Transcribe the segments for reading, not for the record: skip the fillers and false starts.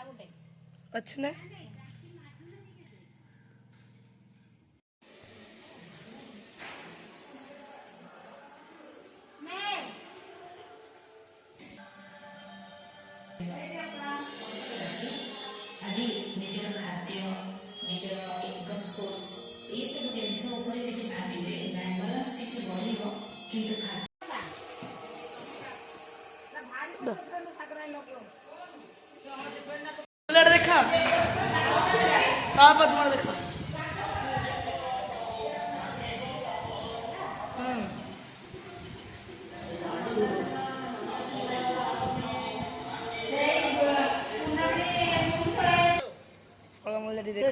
अच्छे आज निजर खाद्य निजर इनकम सोर्स ये सब जिनस किसी भावे बैलेंस किसी बढ़ कि देखा साफ देखा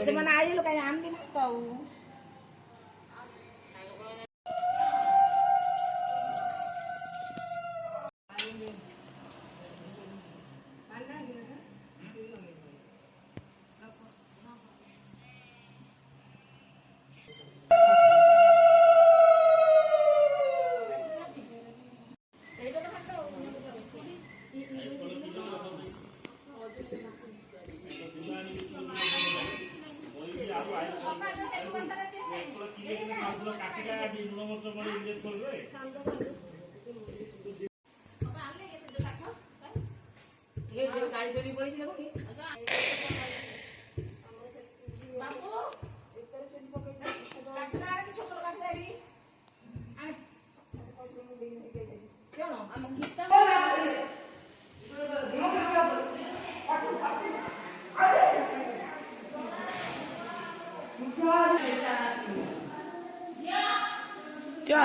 ସେମାନେ ଆଇଲୁ କାଇଁ ଆଣିନି ପାଉ क्या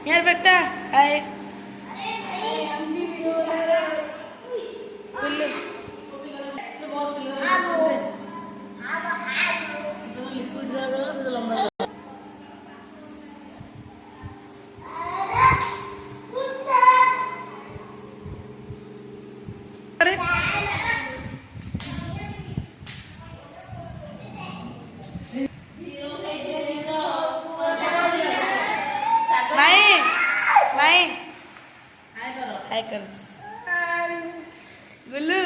यार बेटा आए हाय कर गुल्लू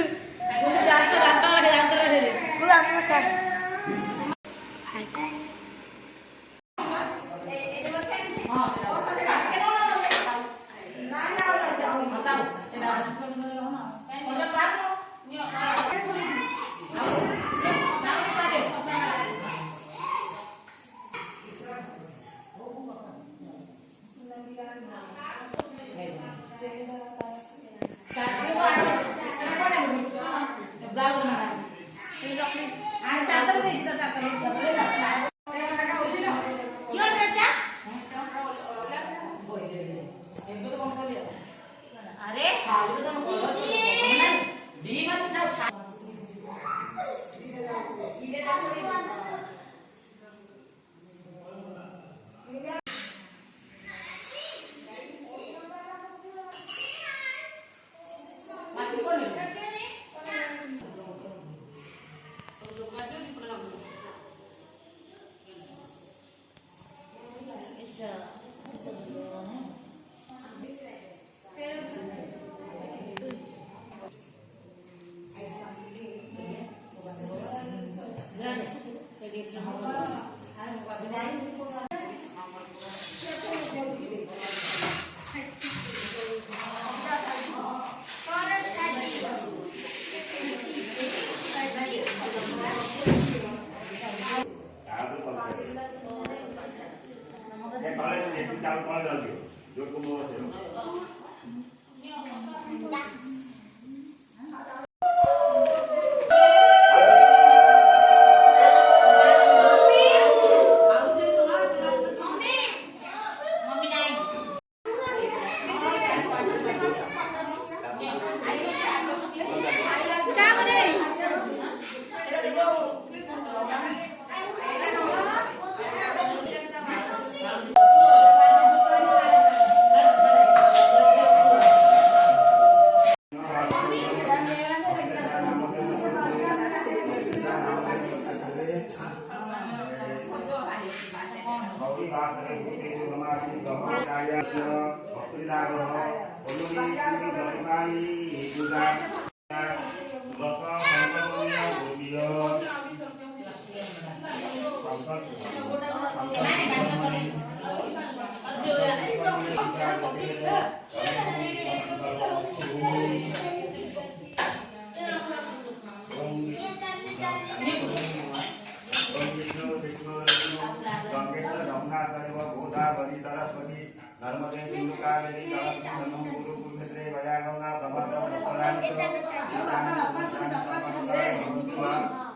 नर्मदे सिंधु कावेरी जलम गुरु पुण्यश्री वयागंगा प्रभद्र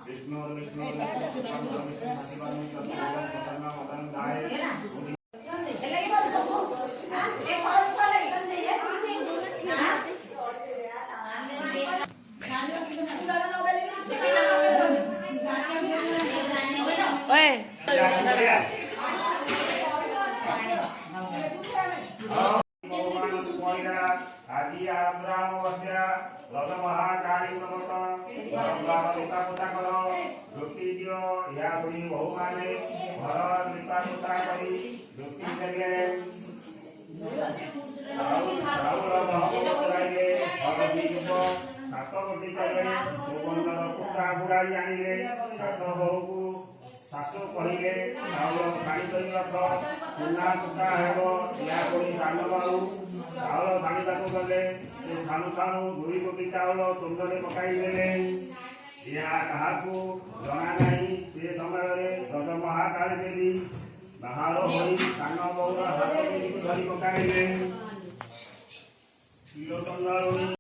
विष्णु विष्णु ओए आदि आंध्रामवस्य लग महाकाली लिपा पोता कर धोती दियो या बुढ़ी बहु माने घर लिपा पोता करी धोती देले सात कोटी कले गोबंदर कुटा बुड़ाई आनिले सात बहु को सासु कहले चाउल छाणी कर रख चूना कुटा हेब या कोई सान बाबू चाउल छाणीबाकू गले छाणु छाणु 2 कोटी चाउल तुंडरे पकाइदेले या काहाकू जना नहीं से समय गज महाकाली देवी बाहर होई सान बौर हाथ धरी पकाइले किलोटन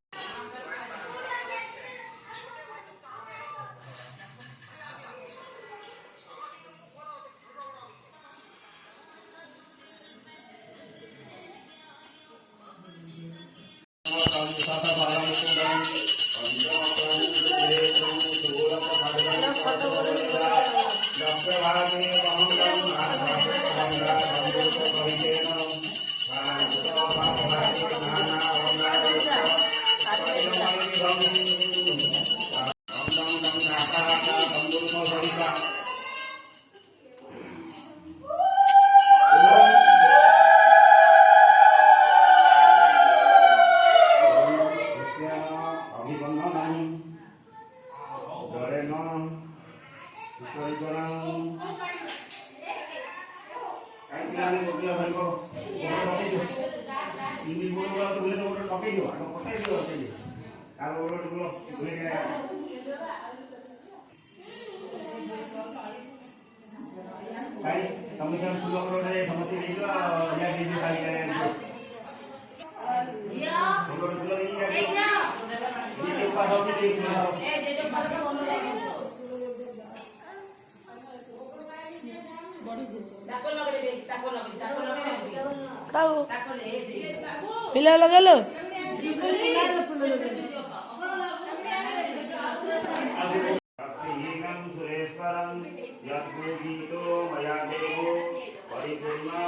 कमीशन फुल समस्ती पिला लगा लो सुरेश्वरं यद्गीतो मया देवो परिपूर्ण